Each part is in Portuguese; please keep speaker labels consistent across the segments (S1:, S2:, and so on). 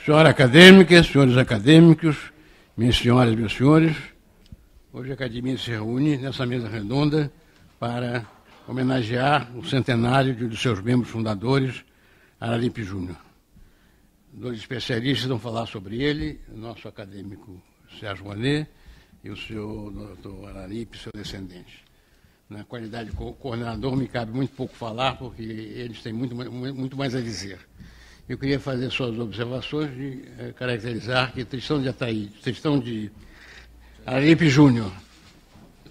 S1: Senhora acadêmica, senhores acadêmicos, minhas senhoras e meus senhores, hoje a Academia se reúne nessa mesa redonda para homenagear o centenário de um dos seus membros fundadores, Araripe Júnior. Dois especialistas vão falar sobre ele, o nosso acadêmico Sérgio Monet e o senhor doutor Araripe, seu descendente. Na qualidade de coordenador, me cabe muito pouco falar, porque eles têm muito mais a dizer. Eu queria fazer suas observações de caracterizar que Tristão de Araripe Júnior,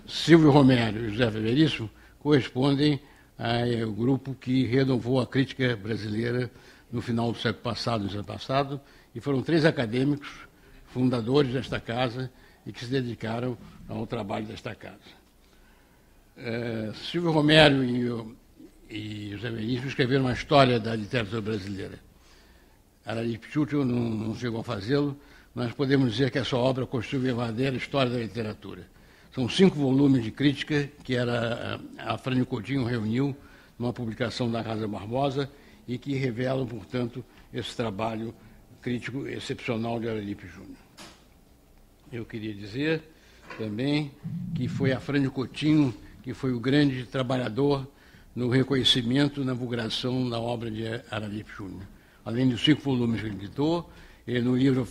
S1: Silvio Romero e José Veríssimo correspondem ao grupo que renovou a crítica brasileira no final do século passado, e foram 3 acadêmicos fundadores desta casa e que se dedicaram ao trabalho desta casa. Silvio Romero e José Veríssimo escreveram uma história da literatura brasileira. Araripe Júnior não chegou a fazê-lo, mas podemos dizer que a sua obra constitui uma verdadeira história da literatura. São 5 volumes de crítica que a Afrânio Coutinho reuniu numa publicação da Casa Barbosa e que revelam, portanto, esse trabalho crítico excepcional de Araripe Júnior. Eu queria dizer também que foi Afrânio Coutinho que foi o grande trabalhador no reconhecimento e na divulgação da obra de Araripe Júnior. Além dos 5 volumes que ele editou, ele no livro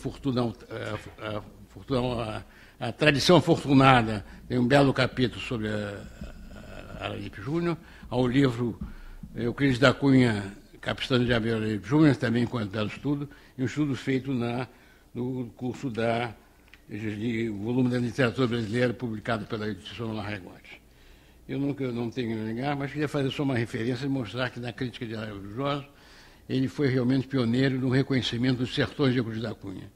S1: A Tradição Afortunada tem um belo capítulo sobre Araripe Júnior, ao livro Euclides da Cunha, Capistano de Araripe Júnior, também com um belo estudo, e um estudo feito no curso de volume da literatura brasileira, publicado pela edição Larregote. Eu não tenho a negar, mas queria fazer só uma referência e mostrar que na crítica de Araripe Júnior ele foi realmente pioneiro no reconhecimento dos sertões de Euclides da Cunha.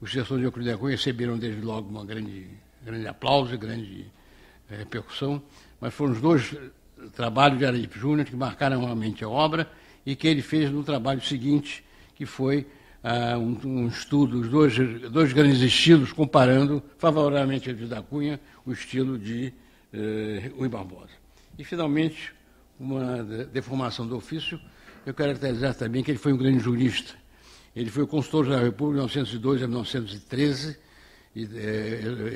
S1: Os sertões de Euclides da Cunha receberam desde logo uma grande aplauso, grande repercussão, mas foram os 2 trabalhos de Araripe Júnior que marcaram realmente a obra e que ele fez no trabalho seguinte, que foi um estudo dos dois grandes estilos, comparando favoravelmente a Euclides da Cunha o estilo de Rui Barbosa. E, finalmente, uma deformação do ofício, eu quero caracterizar também que ele foi um grande jurista. Ele foi o consultor da República de 1902 a 1913, e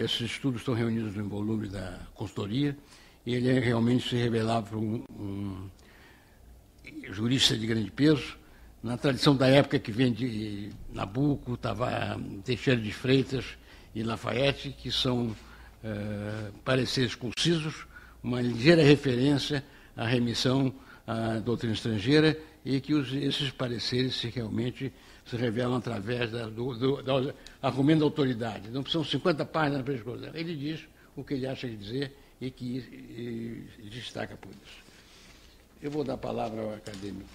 S1: esses estudos estão reunidos no volume da consultoria, e ele realmente se revelava um jurista de grande peso, na tradição da época que vem de Nabuco, Teixeira de Freitas e Lafayette, que são pareceres concisos, uma ligeira referência à remissão à doutrina estrangeira, e que esses pareceres realmente se revelam através do argumento da autoridade. Não são 50 páginas para escolher. Ele diz o que ele acha de dizer e que destaca por isso. Eu vou dar a palavra ao acadêmico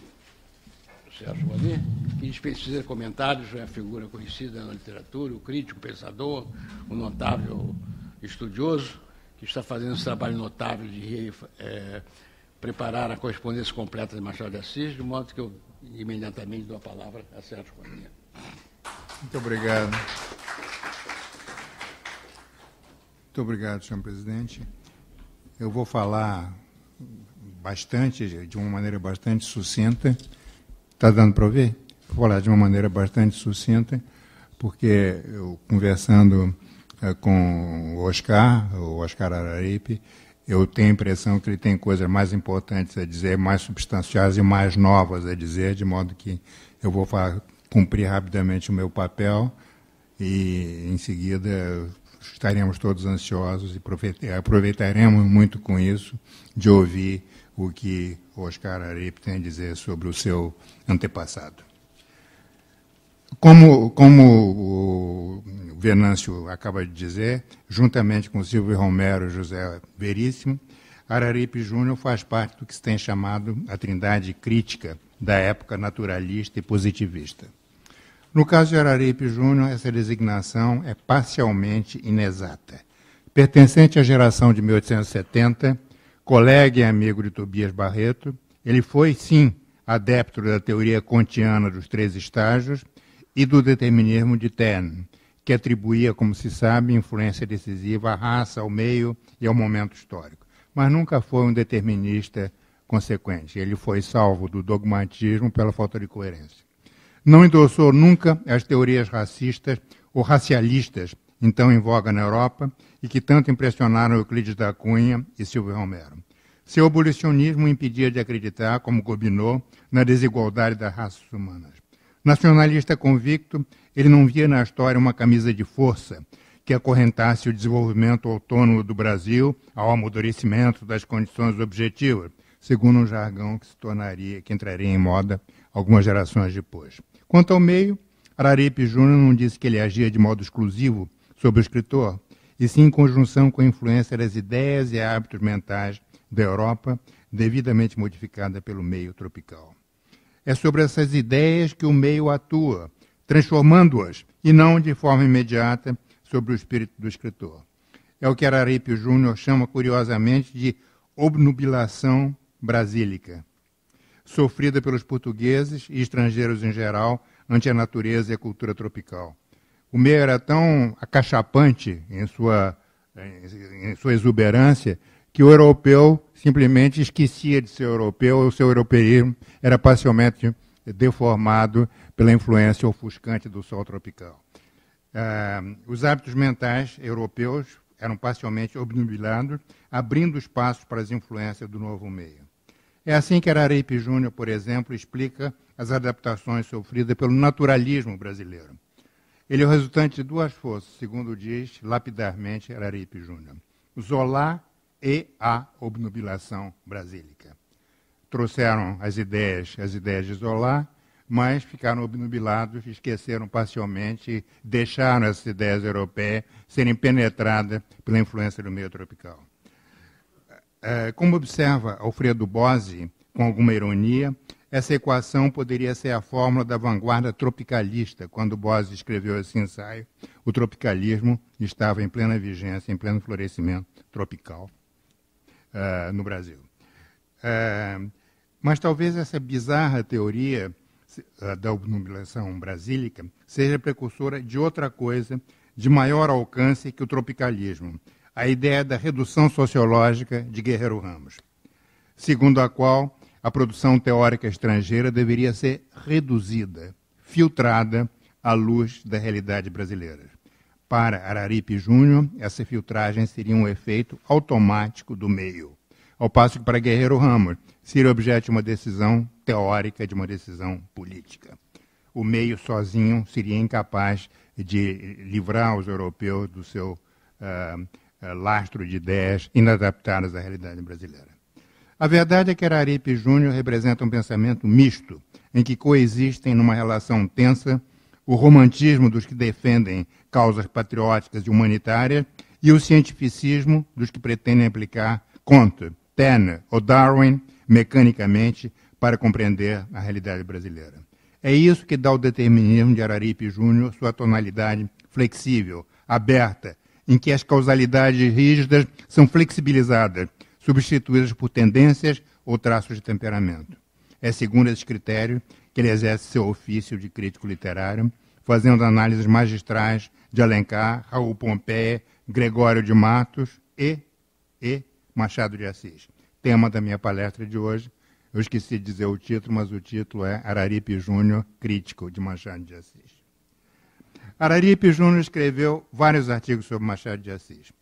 S1: Sérgio Monet, que dispensa comentários, é a figura conhecida na literatura, o crítico, o pensador, o notável estudioso, que está fazendo esse trabalho notável de preparar a correspondência completa de Machado de Assis, de modo que eu imediatamente dou a palavra a Sérgio Monet.
S2: Muito obrigado. Muito obrigado, senhor presidente. Eu vou falar de uma maneira bastante sucinta. Está dando para ouvir? Vou falar de uma maneira bastante sucinta, porque eu, conversando com o Oscar Araripe, eu tenho a impressão que ele tem coisas mais importantes a dizer, mais substanciais e mais novas a dizer, de modo que eu vou cumprir rapidamente o meu papel e, em seguida, estaremos todos ansiosos e aproveitaremos muito com isso de ouvir o que Oscar Araripe tem a dizer sobre o seu antepassado. Como o Venâncio acaba de dizer, juntamente com Silvio Romero e José Veríssimo, Araripe Júnior faz parte do que se tem chamado a trindade crítica da época naturalista e positivista. No caso de Araripe Júnior, essa designação é parcialmente inexata. Pertencente à geração de 1870, colega e amigo de Tobias Barreto, ele foi, sim, adepto da teoria kantiana dos 3 estágios e do determinismo de Taine, que atribuía, como se sabe, influência decisiva à raça, ao meio e ao momento histórico. Mas nunca foi um determinista consequente. Ele foi salvo do dogmatismo pela falta de coerência. Não endossou nunca as teorias racistas ou racialistas, então em voga na Europa, e que tanto impressionaram Euclides da Cunha e Silvio Romero. Seu abolicionismo o impedia de acreditar, como Gobineau, na desigualdade das raças humanas. Nacionalista convicto, ele não via na história uma camisa de força que acorrentasse o desenvolvimento autônomo do Brasil ao amadurecimento das condições objetivas, segundo um jargão que entraria em moda algumas gerações depois. Quanto ao meio, Araripe Júnior não disse que ele agia de modo exclusivo sobre o escritor, e sim em conjunção com a influência das ideias e hábitos mentais da Europa, devidamente modificada pelo meio tropical. É sobre essas ideias que o meio atua, transformando-as, e não de forma imediata, sobre o espírito do escritor. É o que Araripe Júnior chama curiosamente de obnubilação brasílica, sofrida pelos portugueses e estrangeiros em geral ante a natureza e a cultura tropical. O meio era tão acachapante em sua exuberância que o europeu simplesmente esquecia de ser europeu, o seu europeísmo era parcialmente deformado pela influência ofuscante do sol tropical. Os hábitos mentais europeus eram parcialmente obnubilados, abrindo espaço para as influências do novo meio. É assim que Araripe Júnior, por exemplo, explica as adaptações sofridas pelo naturalismo brasileiro. Ele é o resultante de duas forças, segundo diz lapidarmente Araripe Júnior: Zola e a obnubilação brasílica. Trouxeram as ideias de Zola, mas ficaram obnubilados, esqueceram parcialmente, deixaram essas ideias europeias serem penetradas pela influência do meio tropical. Como observa Alfredo Bozzi, com alguma ironia, essa equação poderia ser a fórmula da vanguarda tropicalista. Quando Bozzi escreveu esse ensaio, o tropicalismo estava em plena vigência, em pleno florescimento tropical no Brasil. Mas talvez essa bizarra teoria da obnubilação brasílica seja precursora de outra coisa de maior alcance que o tropicalismo, a ideia da redução sociológica de Guerreiro Ramos, segundo a qual a produção teórica estrangeira deveria ser reduzida, filtrada à luz da realidade brasileira. Para Araripe Júnior, essa filtragem seria um efeito automático do meio, ao passo que para Guerreiro Ramos seria objeto de uma decisão teórica, de uma decisão política. O meio sozinho seria incapaz de livrar os europeus do seu lastro de ideias inadaptadas à realidade brasileira. A verdade é que Araripe Júnior representa um pensamento misto, em que coexistem numa relação tensa o romantismo dos que defendem causas patrióticas e humanitárias e o cientificismo dos que pretendem aplicar Comte, Taine ou Darwin mecanicamente para compreender a realidade brasileira. É isso que dá ao determinismo de Araripe Júnior sua tonalidade flexível, aberta, em que as causalidades rígidas são flexibilizadas, substituídas por tendências ou traços de temperamento. É segundo esse critério que ele exerce seu ofício de crítico literário, fazendo análises magistrais de Alencar, Raul Pompeia, Gregório de Matos e Machado de Assis. Tema da minha palestra de hoje. Eu esqueci de dizer o título, mas o título é Araripe Júnior, crítico de Machado de Assis. Araripe Júnior escreveu vários artigos sobre Machado de Assis.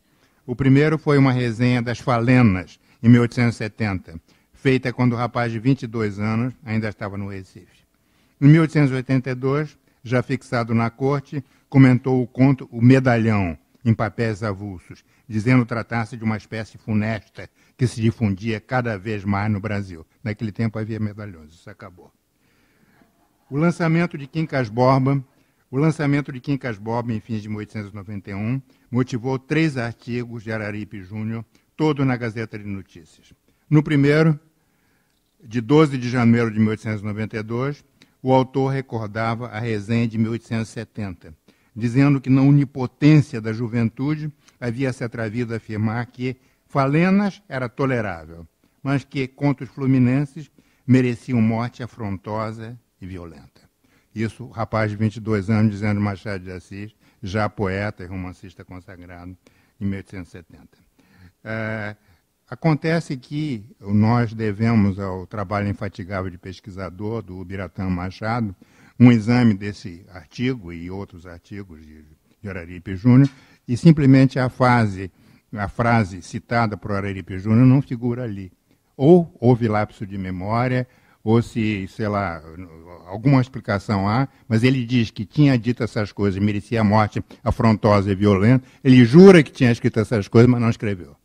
S2: O primeiro foi uma resenha das Falenas, em 1870, feita quando o rapaz de 22 anos ainda estava no Recife. Em 1882, já fixado na corte, comentou o conto O Medalhão, em papéis avulsos, dizendo tratar-se de uma espécie funesta que se difundia cada vez mais no Brasil. Naquele tempo havia medalhões, isso acabou. O lançamento de Quincas Borba em fins de 1891 motivou 3 artigos de Araripe Júnior, todo na Gazeta de Notícias. No primeiro, de 12 de janeiro de 1892, o autor recordava a resenha de 1870, dizendo que na onipotência da juventude havia se atrevido a afirmar que Falenas era tolerável, mas que contos fluminenses mereciam morte afrontosa e violenta. Isso, o rapaz de 22 anos dizendo Machado de Assis, já poeta e romancista consagrado, em 1870. Acontece que nós devemos ao trabalho infatigável de pesquisador do Ubiratã Machado um exame desse artigo e outros artigos de Araripe Júnior, e simplesmente a frase citada por Araripe Júnior não figura ali. Ou houve lapso de memória, ou se, sei lá, alguma explicação há, mas ele diz que tinha dito essas coisas, merecia morte afrontosa e violenta, ele jura que tinha escrito essas coisas, mas não escreveu.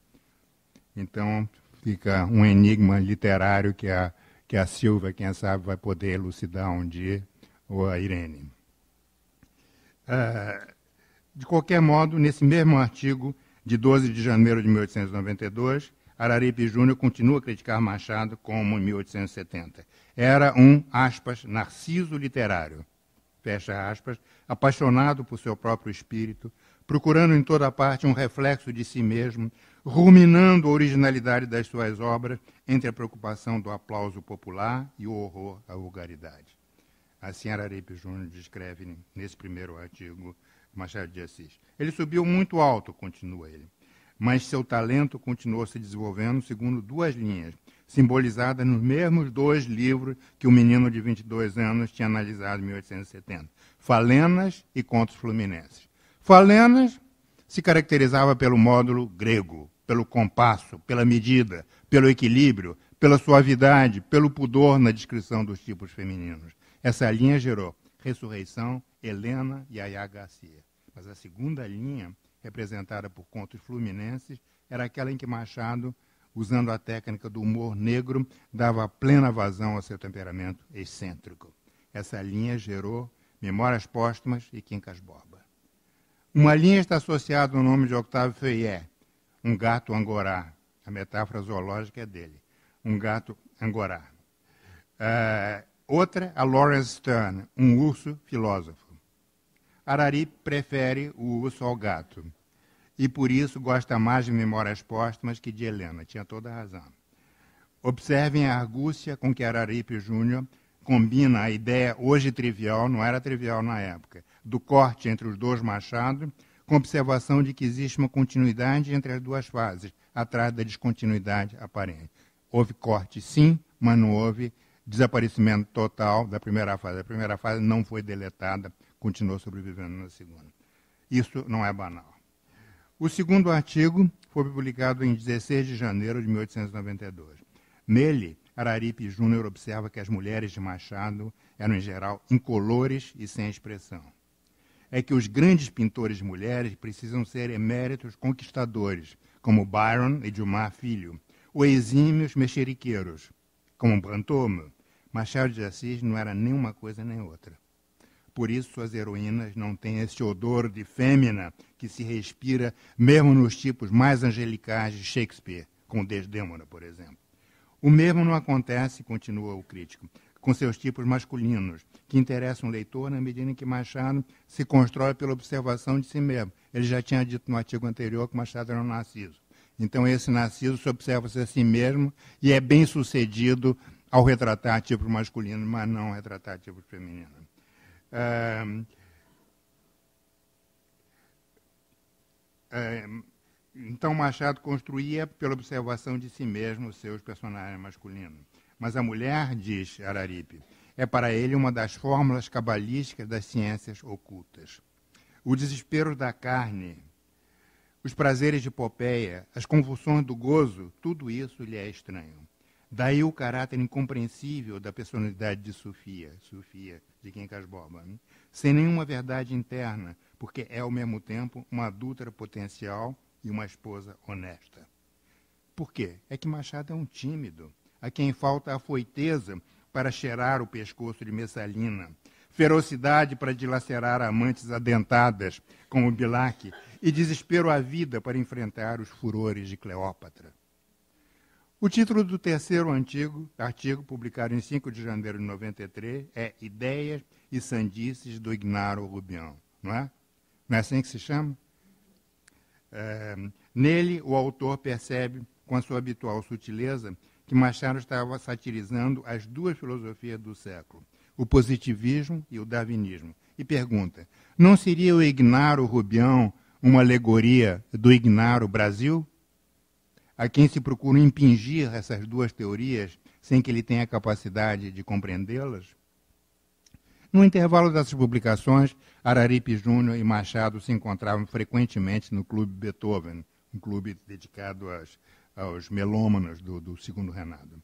S2: Então, fica um enigma literário que a Silvia, quem sabe, vai poder elucidar um dia, ou a Irene. De qualquer modo, nesse mesmo artigo, de 12 de janeiro de 1892, Araripe Júnior continua a criticar Machado como em 1870. Era um, aspas, narciso literário, fecha aspas, apaixonado por seu próprio espírito, procurando em toda parte um reflexo de si mesmo, ruminando a originalidade das suas obras entre a preocupação do aplauso popular e o horror à vulgaridade. Assim Araripe Júnior descreve nesse primeiro artigo Machado de Assis. Ele subiu muito alto, continua ele, mas seu talento continuou se desenvolvendo segundo duas linhas, simbolizadas nos mesmos dois livros que o menino de 22 anos tinha analisado em 1870, Falenas e Contos Fluminenses. Falenas se caracterizava pelo módulo grego, pelo compasso, pela medida, pelo equilíbrio, pela suavidade, pelo pudor na descrição dos tipos femininos. Essa linha gerou Ressurreição, Helena e Yaya Garcia. Mas a segunda linha, representada por Contos Fluminenses, era aquela em que Machado, usando a técnica do humor negro, dava plena vazão ao seu temperamento excêntrico. Essa linha gerou Memórias Póstumas e Quincas Borba. Uma linha está associada ao nome de Octávio Feuillet, um gato angorá. A metáfora zoológica é dele, um gato angorá. Outra, a Lawrence Stern, um urso filósofo. Araripe prefere o urso ao gato, e por isso gosta mais de Memórias Póstumas que de Helena. Tinha toda a razão. Observem a argúcia com que Araripe Júnior combina a ideia, hoje trivial, não era trivial na época, do corte entre os dois Machados, com observação de que existe uma continuidade entre as duas fases, atrás da descontinuidade aparente. Houve corte, sim, mas não houve desaparecimento total da primeira fase. A primeira fase não foi deletada, continuou sobrevivendo na segunda. Isso não é banal. O segundo artigo foi publicado em 16 de janeiro de 1892. Nele, Araripe Júnior observa que as mulheres de Machado eram, em geral, incolores e sem expressão. É que os grandes pintores de mulheres precisam ser eméritos conquistadores, como Byron e Dumas Filho, ou exímios mexeriqueiros, como Brantôme. Machado de Assis não era nem uma coisa nem outra. Por isso suas heroínas não têm esse odor de fêmina que se respira mesmo nos tipos mais angelicais de Shakespeare, com Desdémona, por exemplo. O mesmo não acontece, continua o crítico, com seus tipos masculinos, que interessam o leitor na medida em que Machado se constrói pela observação de si mesmo. Ele já tinha dito no artigo anterior que Machado era um narciso. Então esse narciso se observa-se a si mesmo e é bem sucedido ao retratar tipos masculinos, mas não retratar tipos femininos. Então Machado construía pela observação de si mesmo os seus personagens masculinos. Mas a mulher, diz Araripe, é para ele uma das fórmulas cabalísticas das ciências ocultas. O desespero da carne, os prazeres de Popeia, as convulsões do gozo, tudo isso lhe é estranho. Daí o caráter incompreensível da personalidade de Sofia de Quincas Borba, sem nenhuma verdade interna, porque é, ao mesmo tempo, uma adúltera potencial e uma esposa honesta. Por quê? É que Machado é um tímido, a quem falta a foiteza para cheirar o pescoço de Messalina, ferocidade para dilacerar amantes adentadas, como Bilac, e desespero à vida para enfrentar os furores de Cleópatra. O título do terceiro artigo, publicado em 5 de janeiro de 93, é Ideias e Sandices do Ignaro Rubião. Não é? Não é assim que se chama? Nele, o autor percebe, com a sua habitual sutileza, que Machado estava satirizando as duas filosofias do século, o positivismo e o darwinismo, e pergunta, não seria o Ignaro Rubião uma alegoria do Ignaro Brasil? A quem se procura impingir essas duas teorias sem que ele tenha capacidade de compreendê-las? No intervalo dessas publicações, Araripe Júnior e Machado se encontravam frequentemente no Clube Beethoven, um clube dedicado aos melômanos do segundo reinado.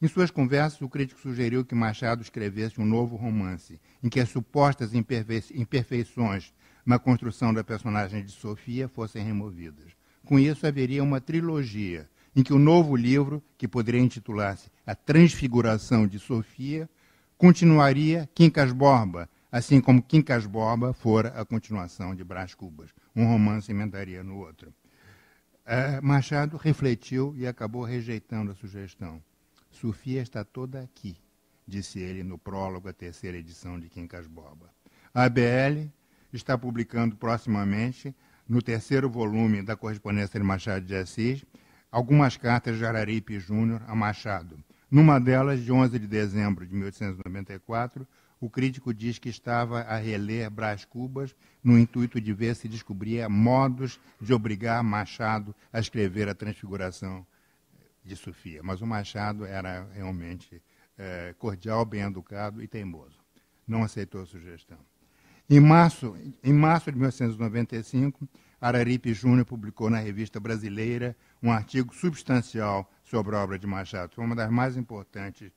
S2: Em suas conversas, o crítico sugeriu que Machado escrevesse um novo romance, em que as supostas imperfeições na construção da personagem de Sofia fossem removidas. Com isso, haveria uma trilogia, em que o novo livro, que poderia intitular-se A Transfiguração de Sofia, continuaria Quincas Borba, assim como Quincas Borba fora a continuação de Brás Cubas. Um romance emendaria no outro. Machado refletiu e acabou rejeitando a sugestão. Sofia está toda aqui, disse ele no prólogo à terceira edição de Quincas Borba. A ABL está publicando proximamente, no terceiro volume da correspondência de Machado de Assis, algumas cartas de Araripe Júnior a Machado. Numa delas, de 11 de dezembro de 1894, o crítico diz que estava a reler Brás Cubas no intuito de ver se descobria modos de obrigar Machado a escrever a Transfiguração de Sofia. Mas o Machado era realmente cordial, bem-educado e teimoso. Não aceitou a sugestão. Em março de 1895, Araripe Júnior publicou na Revista Brasileira um artigo substancial sobre a obra de Machado. Foi uma das mais importantes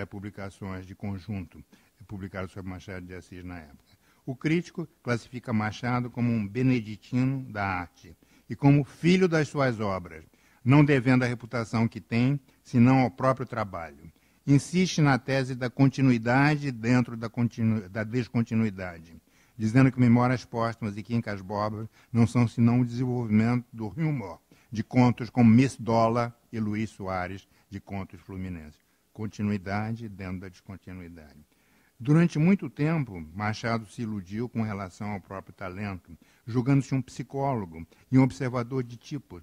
S2: publicações de conjunto publicadas sobre Machado de Assis na época. O crítico classifica Machado como um beneditino da arte e como filho das suas obras, não devendo a reputação que tem, senão ao próprio trabalho. Insiste na tese da continuidade dentro da descontinuidade, dizendo que Memórias Póstumas e Quincas Borba não são senão o desenvolvimento do humor, de contos como Miss Dollar e Luiz Soares, de contos fluminenses. Continuidade dentro da descontinuidade. Durante muito tempo, Machado se iludiu com relação ao próprio talento, julgando-se um psicólogo e um observador de tipos,